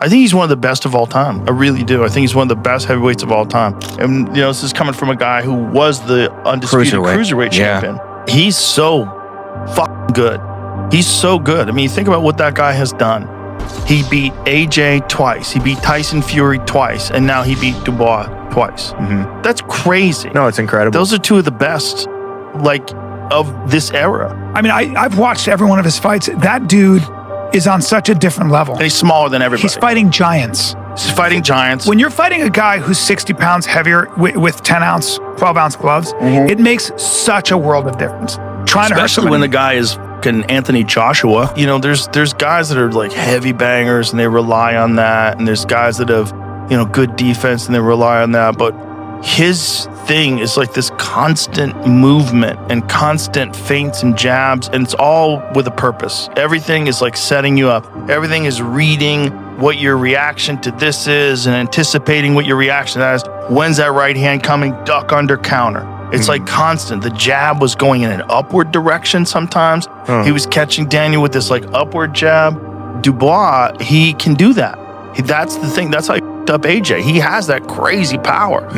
I think he's one of the best of all time. I really do. I think he's one of the best heavyweights of all time. And, this is coming from a guy who was the undisputed cruiserweight champion. He's so fucking good. He's so good. I mean, think about what that guy has done. He beat AJ twice. He beat Tyson Fury twice. And now he beat Dubois twice. Mm-hmm. That's crazy. No, it's incredible. Those are two of the best, of this era. I mean, I've watched every one of his fights. That dude is on such a different level. And he's smaller than everybody. He's fighting giants. He's fighting giants. When you're fighting a guy who's 60 pounds heavier with 10-ounce, 12-ounce gloves, it makes such a world of difference. Especially when the guy is Anthony Joshua. There's guys that are like heavy bangers and they rely on that. And there's guys that have, good defense and they rely on that. But his thing is like this constant movement and constant feints and jabs, and it's all with a purpose. Everything is like setting you up. Everything is reading what your reaction to this is and anticipating what your reaction is. When's that right hand coming? Duck under counter. It's like constant. The jab was going in an upward direction sometimes. He was catching Daniel with this like upward jab. Dubois, he can do that. That's the thing. That's how he up AJ. He has that crazy power.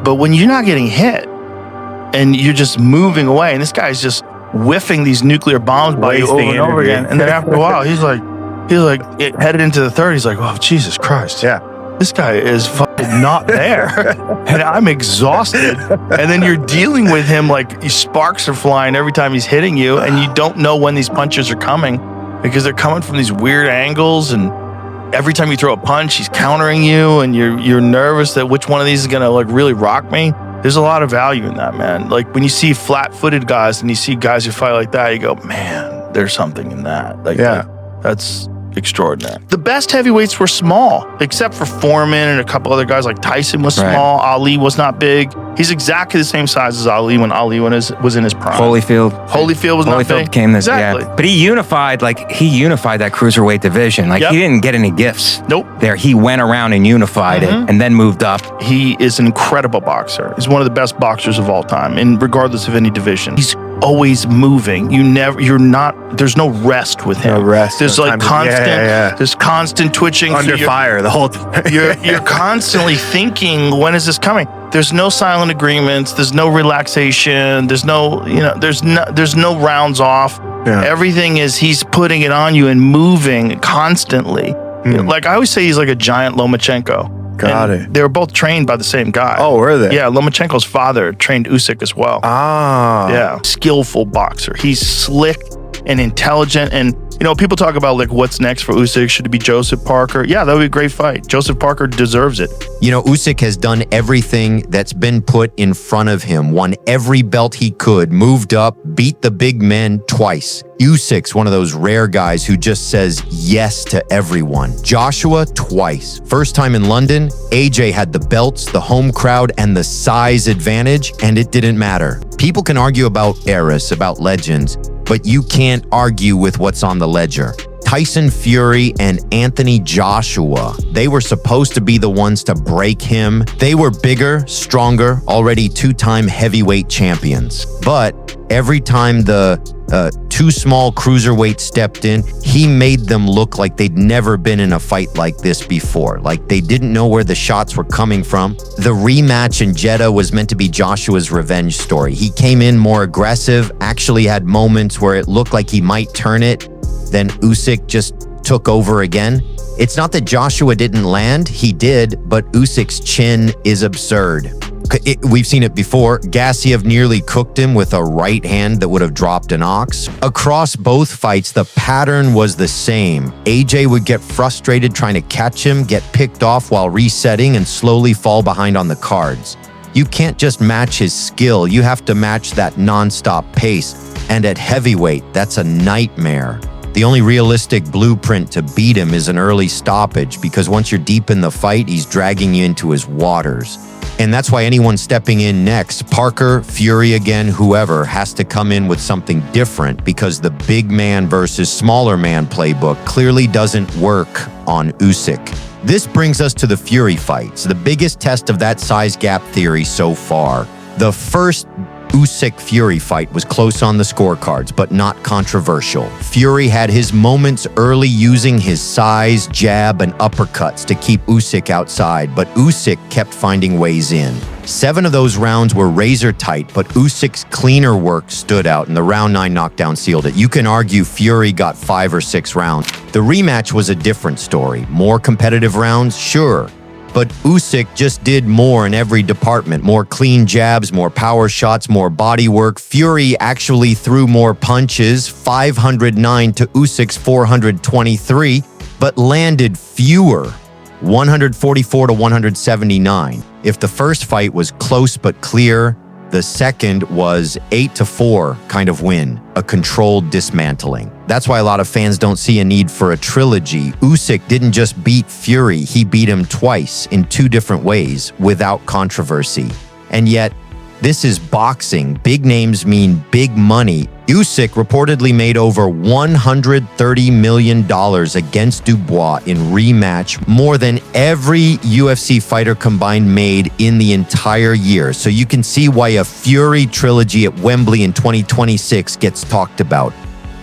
But when you're not getting hit and you're just moving away, and this guy's just whiffing these nuclear bombs by you over and over again, and then after a while, he's like headed into the third. He's like, oh, Jesus Christ. Yeah. This guy is fucking not there. And I'm exhausted. And then you're dealing with him like sparks are flying every time he's hitting you, and you don't know when these punches are coming because they're coming from these weird angles, and every time you throw a punch, he's countering you, and you're nervous that which one of these is gonna like really rock me. There's a lot of value in that, man. Like when you see flat-footed guys and you see guys who fight like that, you go, man, there's something in that. That's extraordinary. The best heavyweights were small, except for Foreman and a couple other guys. Like Tyson was small. Right. Ali was not big. He's exactly the same size as Ali when Ali was in his prime. Holyfield was not big. Became this, exactly. Yeah. But he unified that cruiserweight division. Like he didn't get any gifts. Nope. There, he went around and unified it, and then moved up. He is an incredible boxer. He's one of the best boxers of all time, and regardless of any division. He's always moving. There's no rest with him. No rest. There's like constant, there's constant twitching. Under fire the whole time. You're constantly thinking, when is this coming? There's no silent agreements. There's no relaxation. There's no rounds off. Yeah. Everything is, he's putting it on you and moving constantly. Like I always say, he's like a giant Lomachenko. Got it. They were both trained by the same guy. Oh, were they? Yeah, Lomachenko's father trained Usyk as well. Ah. Yeah, skillful boxer. He's slick and intelligent. And, people talk about like what's next for Usyk. Should it be Joseph Parker? Yeah, that would be a great fight. Joseph Parker deserves it. Usyk has done everything that's been put in front of him, won every belt he could, moved up, beat the big men twice. Usyk's one of those rare guys who just says yes to everyone. Joshua twice. First time in London, AJ had the belts, the home crowd, and the size advantage, and it didn't matter. People can argue about eras, about legends, but you can't argue with what's on the ledger. Tyson Fury and Anthony Joshua, they were supposed to be the ones to break him. They were bigger, stronger, already two-time heavyweight champions. But every time the two small cruiserweights stepped in, he made them look like they'd never been in a fight like this before. Like they didn't know where the shots were coming from. The rematch in Jeddah was meant to be Joshua's revenge story. He came in more aggressive, actually had moments where it looked like he might turn it. Then Usyk just took over again. It's not that Joshua didn't land, he did, but Usyk's chin is absurd. We've seen it before. Gassiev nearly cooked him with a right hand that would have dropped an ox. Across both fights, the pattern was the same. AJ would get frustrated trying to catch him, get picked off while resetting, and slowly fall behind on the cards. You can't just match his skill, you have to match that nonstop pace. And at heavyweight, that's a nightmare. The only realistic blueprint to beat him is an early stoppage, because once you're deep in the fight, he's dragging you into his waters. And that's why anyone stepping in next, Parker, Fury again, whoever, has to come in with something different, because the big man versus smaller man playbook clearly doesn't work on Usyk. This brings us to the Fury fights, the biggest test of that size gap theory so far. The first Usyk-Fury fight was close on the scorecards, but not controversial. Fury had his moments early using his size, jab, and uppercuts to keep Usyk outside, but Usyk kept finding ways in. 7 of those rounds were razor tight, but Usyk's cleaner work stood out, and the round 9 knockdown sealed it. You can argue Fury got 5 or 6 rounds. The rematch was a different story. More competitive rounds? Sure. But Usyk just did more in every department. More clean jabs, more power shots, more body work. Fury actually threw more punches, 509 to Usyk's 423, but landed fewer, 144 to 179. If the first fight was close but clear, the second was 8-4 kind of win, a controlled dismantling. That's why a lot of fans don't see a need for a trilogy. Usyk didn't just beat Fury, he beat him twice in 2 different ways without controversy. And yet, this is boxing. Big names mean big money. Usyk reportedly made over $130 million against Dubois in rematch, more than every UFC fighter combined made in the entire year. So you can see why a Fury trilogy at Wembley in 2026 gets talked about.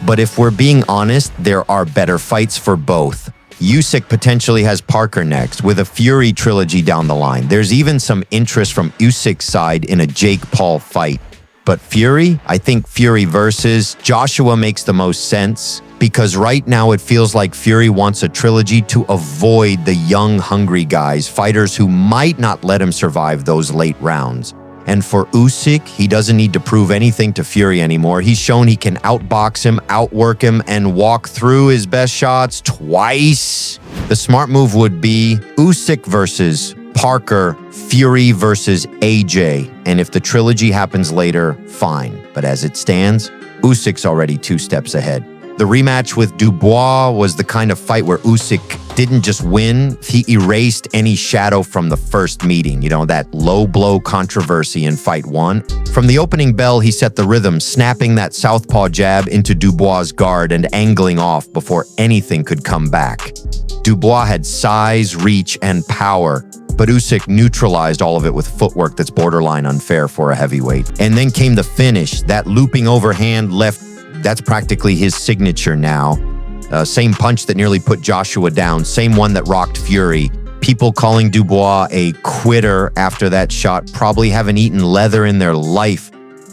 But if we're being honest, there are better fights for both. Usyk potentially has Parker next, with a Fury trilogy down the line. There's even some interest from Usyk's side in a Jake Paul fight. But Fury? I think Fury versus Joshua makes the most sense, because right now it feels like Fury wants a trilogy to avoid the young, hungry guys, fighters who might not let him survive those late rounds. And for Usyk, he doesn't need to prove anything to Fury anymore. He's shown he can outbox him, outwork him, and walk through his best shots twice. The smart move would be Usyk versus Parker, Fury versus AJ. And if the trilogy happens later, fine. But as it stands, Usyk's already 2 steps ahead. The rematch with Dubois was the kind of fight where Usyk didn't just win, he erased any shadow from the first meeting, that low blow controversy in fight 1. From the opening bell, he set the rhythm, snapping that southpaw jab into Dubois' guard and angling off before anything could come back. Dubois had size, reach, and power, but Usyk neutralized all of it with footwork that's borderline unfair for a heavyweight. And then came the finish, that looping overhand left. That's practically his signature now. Same punch that nearly put Joshua down, same one that rocked Fury. People calling Dubois a quitter after that shot probably haven't eaten leather in their life.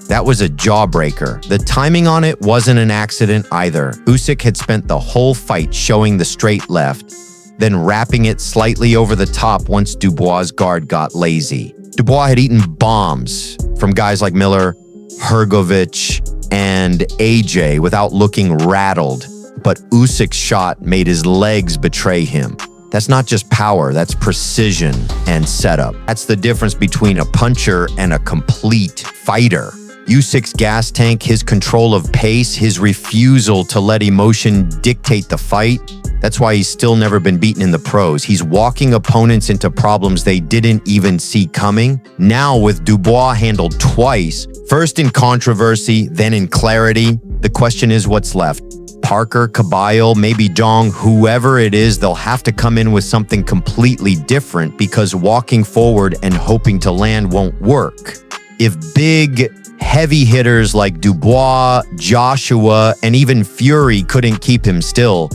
That was a jawbreaker. The timing on it wasn't an accident either. Usyk had spent the whole fight showing the straight left, then wrapping it slightly over the top once Dubois' guard got lazy. Dubois had eaten bombs from guys like Miller, Hrgovic, and AJ without looking rattled, but Usyk's shot made his legs betray him. That's not just power, that's precision and setup. That's the difference between a puncher and a complete fighter. Usyk's gas tank, his control of pace, his refusal to let emotion dictate the fight. That's why he's still never been beaten in the pros. He's walking opponents into problems they didn't even see coming. Now with Dubois handled twice, first in controversy, then in clarity, the question is what's left. Parker, Caballo, maybe Dong, whoever it is, they'll have to come in with something completely different because walking forward and hoping to land won't work. If big, heavy hitters like Dubois, Joshua, and even Fury couldn't keep him still,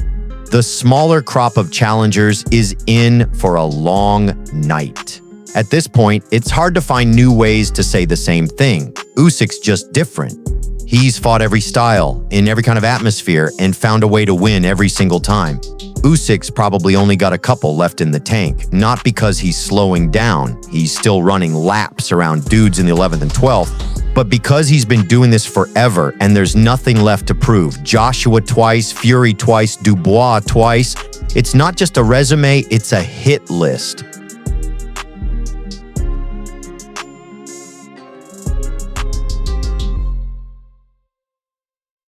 the smaller crop of challengers is in for a long night. At this point, it's hard to find new ways to say the same thing. Usyk's just different. He's fought every style, in every kind of atmosphere, and found a way to win every single time. Usyk's probably only got a couple left in the tank, not because he's slowing down. He's still running laps around dudes in the 11th and 12th, but because he's been doing this forever and there's nothing left to prove. Joshua twice, Fury twice, Dubois twice. It's not just a resume, it's a hit list.